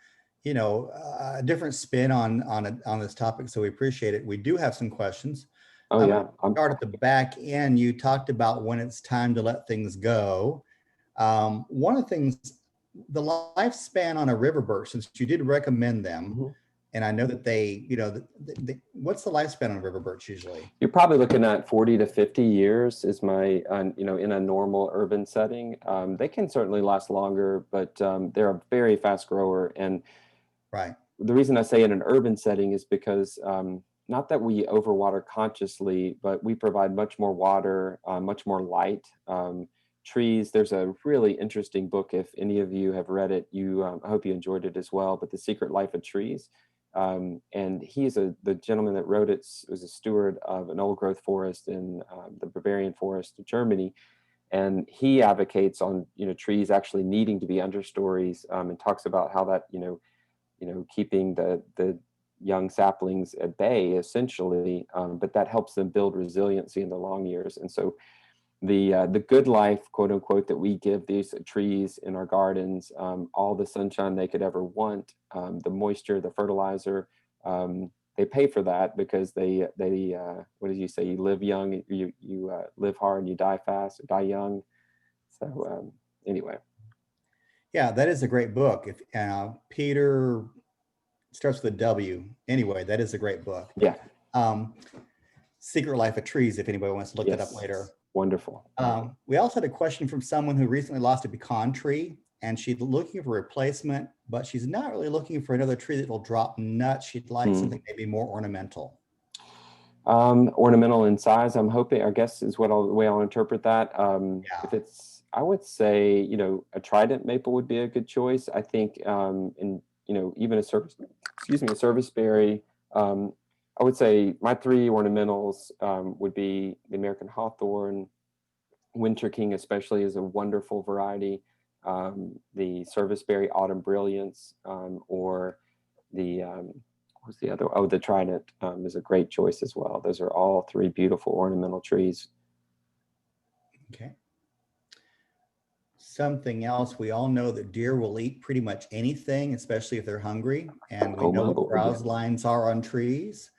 different spin on this topic. So we appreciate it. We do have some questions. Oh yeah. Start at the back end. You talked about when it's time to let things go. One of the things, the lifespan on a Riverbirch, since you did recommend them. Mm-hmm. And I know that what's the lifespan on Riverbirch usually? You're probably looking at 40 to 50 years is my, in a normal urban setting. They can certainly last longer, but they're a very fast grower. And right. The reason I say in an urban setting is because not that we overwater consciously, but we provide much more water, much more light. Trees, there's a really interesting book. If any of you have read it, I hope you enjoyed it as well, but The Secret Life of Trees. And he's the gentleman that wrote it was a steward of an old growth forest in the Bavarian forest of Germany. And he advocates on, trees actually needing to be understories, and talks about how that, keeping the young saplings at bay essentially, but that helps them build resiliency in the long years. And so the good life, quote unquote, that we give these trees in our gardens, all the sunshine they could ever want, the moisture, the fertilizer, they pay for that because they what did you say? You live young, you live hard, and you die fast, or die young. So anyway. Yeah, that is a great book. If Peter starts with a W. Anyway, that is a great book. Yeah. Secret Life of Trees, if anybody wants to look that up later. Wonderful. We also had a question from someone who recently lost a pecan tree, and she's looking for a replacement, but she's not really looking for another tree that will drop nuts. She'd like something maybe more ornamental. Ornamental in size, I'm hoping, I guess is what the way I'll interpret that. If it's, I would say, you know, a Trident Maple would be a good choice. I think, and you know, even a Serviceberry. I would say my three ornamentals would be the American Hawthorn. Winter King especially is a wonderful variety. The Serviceberry Autumn Brilliance, or the what's the other? Oh, the Trident is a great choice as well. Those are all three beautiful ornamental trees. Okay. Something else, we all know that deer will eat pretty much anything, especially if they're hungry. And we know what browse lines are on trees.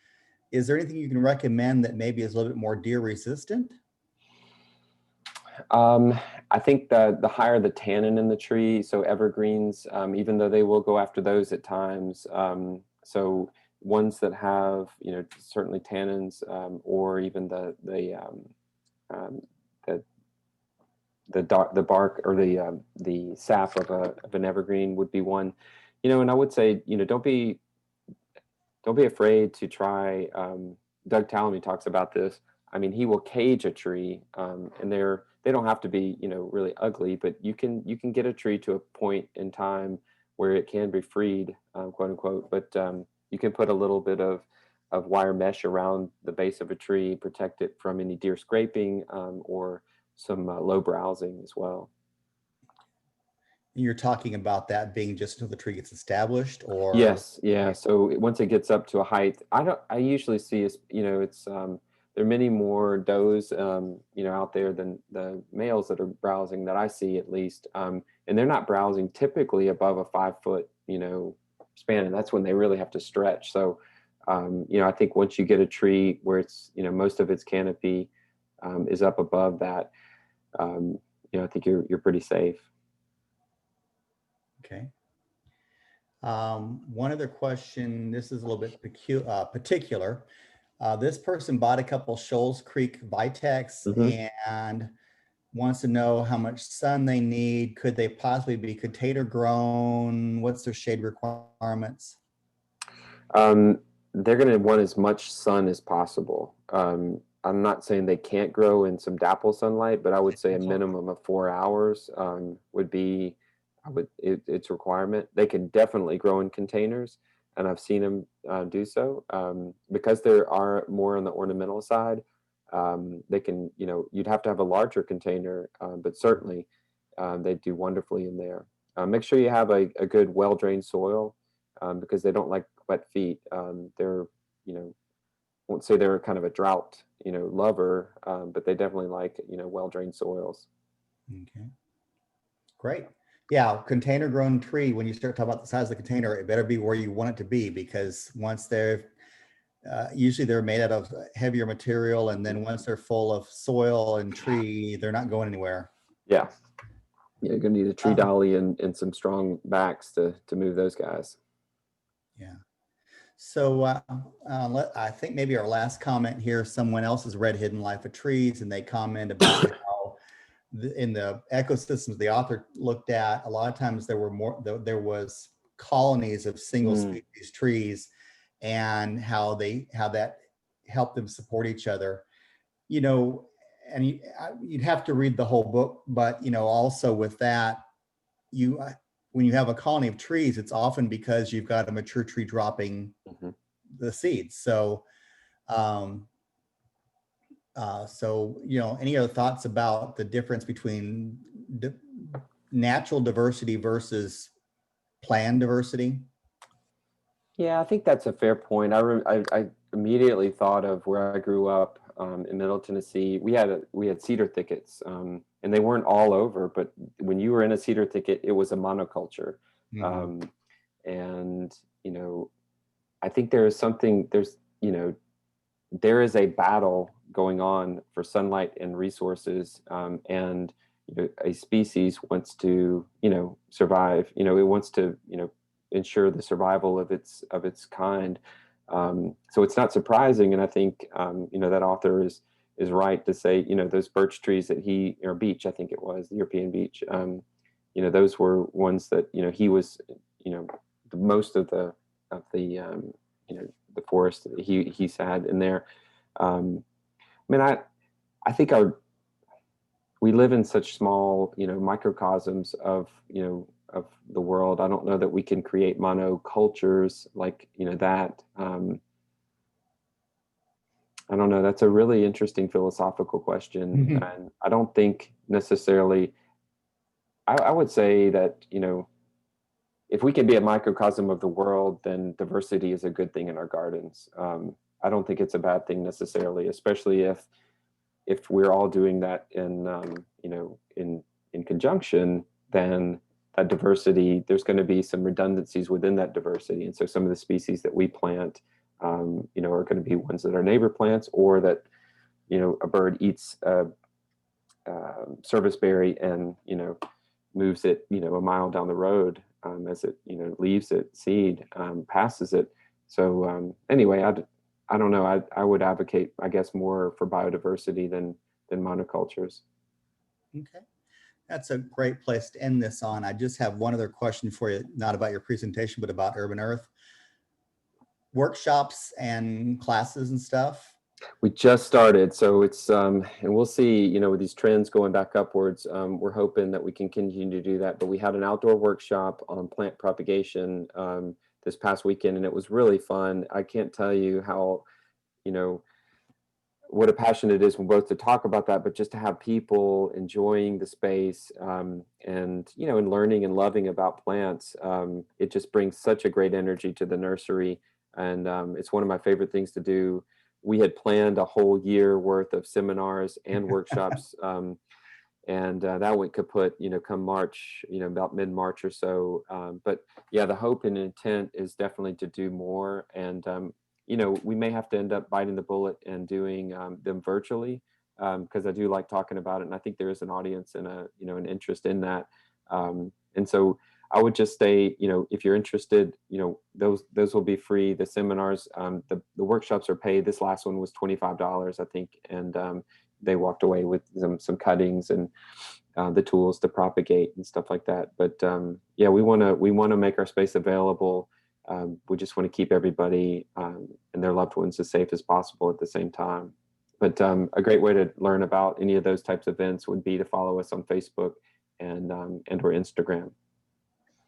Is there anything you can recommend that maybe is a little bit more deer resistant? I think the higher the tannin in the tree, so evergreens, even though they will go after those at times. So ones that have, you know, certainly tannins, or even the bark or the sap of an evergreen would be one, you know. And I would say, you know, don't be afraid to try. Doug Tallamy talks about this. I mean, he will cage a tree, and they don't have to be, you know, really ugly, but you can get a tree to a point in time where it can be freed, quote unquote. But you can put a little bit of wire mesh around the base of a tree, protect it from any deer scraping, or some low browsing as well. You're talking about that being just until the tree gets established, or? Yes, yeah. So once it gets up to a height, I usually see, you know, it's there are many more does, you know, out there than the males that are browsing, that I see at least, and they're not browsing typically above a 5 foot, you know, span, and that's when they really have to stretch. So, you know, I think once you get a tree where it's, you know, most of its canopy is up above that, you know, I think you're pretty safe. Okay. One other question, this is a little bit particular. This person bought a couple Shoals Creek Vitex and wants to know how much sun they need. Could they possibly be container grown? What's their shade requirements? They're going to want as much sun as possible. I'm not saying they can't grow in some dapple sunlight, but I would say a minimum of 4 hours would be its requirement. They can definitely grow in containers, and I've seen them do so. Because there are more on the ornamental side, they can, you know, you'd have to have a larger container, but certainly they do wonderfully in there. Make sure you have a good well-drained soil, because they don't like wet feet. They're, you know, I won't say they're kind of a drought, you know, lover, but they definitely like, you know, well-drained soils. Okay, great. Yeah, container grown tree, when you start talking about the size of the container, it better be where you want it to be, because once they're, usually they're made out of heavier material, and then once they're full of soil and tree, they're not going anywhere. Yeah. Yeah, you're gonna need a tree dolly and some strong backs to move those guys. Yeah. So I think maybe our last comment here, someone else has read Hidden Life of Trees, and they comment about how in the ecosystems the author looked at, a lot of times there was colonies of single species trees, and how that helped them support each other, you know. And you'd have to read the whole book, but you know, also with that, when you have a colony of trees, it's often because you've got a mature tree dropping the seeds. So so, you know, any other thoughts about the difference between natural diversity versus planned diversity? Yeah, I think that's a fair point. I immediately thought of where I grew up in Middle Tennessee. We had cedar thickets, and they weren't all over, but when you were in a cedar thicket, it was a monoculture. And you know, I think there is you know, there is a battle going on for sunlight and resources, and you know, a species wants to, you know, survive. You know, it wants to, you know, ensure the survival of its kind. So it's not surprising, and I think that author is right to say, those birch trees that or beech, I think it was the European beech, those were ones that he was, the most of the the forest that he's had in there. I mean, I think we live in such small, microcosms of the world. I don't know that we can create monocultures like, that. I don't know. That's a really interesting philosophical question. Mhm. And I don't think necessarily, I would say that, if we can be a microcosm of the world, then diversity is a good thing in our gardens. I don't think it's a bad thing necessarily, especially if we're all doing that in conjunction, then that diversity, there's going to be some redundancies within that diversity. And so some of the species that we plant, are going to be ones that are neighbor plants, or that, a bird eats serviceberry and, moves it, a mile down the road as it, leaves it seed, passes it. So anyway, I don't know. I would advocate, I guess, more for biodiversity than monocultures. Okay. That's a great place to end this on. I just have one other question for you, not about your presentation, but about Urban Earth. Workshops and classes and stuff. We just started, so it's and we'll see, with these trends going back upwards, we're hoping that we can continue to do that. But we had an outdoor workshop on plant propagation this past weekend, and it was really fun. I can't tell you how, what a passion it is both to talk about that, but just to have people enjoying the space, and and learning and loving about plants. It just brings such a great energy to the nursery, and it's one of my favorite things to do. We had planned a whole year worth of seminars and workshops, and that went kaput, come March, about mid-March or so. But yeah, the hope and intent is definitely to do more, and we may have to end up biting the bullet and doing them virtually, because I do like talking about it, and I think there is an audience and an interest in that. And so I would just say, if you're interested, those will be free. The seminars, the workshops are paid. This last one was $25, I think, and they walked away with some cuttings and the tools to propagate and stuff like that. But yeah, we want to make our space available. We just want to keep everybody and their loved ones as safe as possible at the same time. But a great way to learn about any of those types of events would be to follow us on Facebook and or Instagram.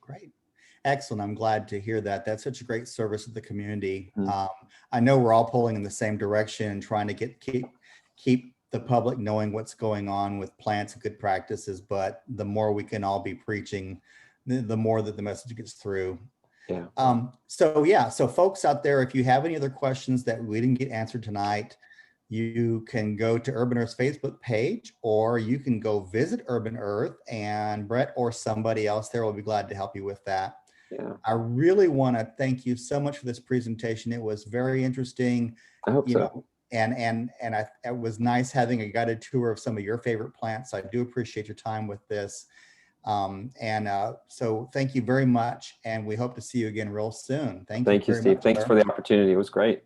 Great. Excellent. I'm glad to hear that. That's such a great service to the community. I know we're all pulling in the same direction and trying to keep the public knowing what's going on with plants and good practices, but the more we can all be preaching, the more that the message gets through. Yeah. So folks out there, if you have any other questions that we didn't get answered tonight, you can go to Urban Earth's Facebook page, or you can go visit Urban Earth, and Brett or somebody else there will be glad to help you with that. Yeah. I really want to thank you so much for this presentation. It was very interesting. I hope so. It was nice having a guided tour of some of your favorite plants. So I do appreciate your time with this. So thank you very much, and we hope to see you again real soon. Thank you, very Steve. much, Thanks sir. for the opportunity. It was great.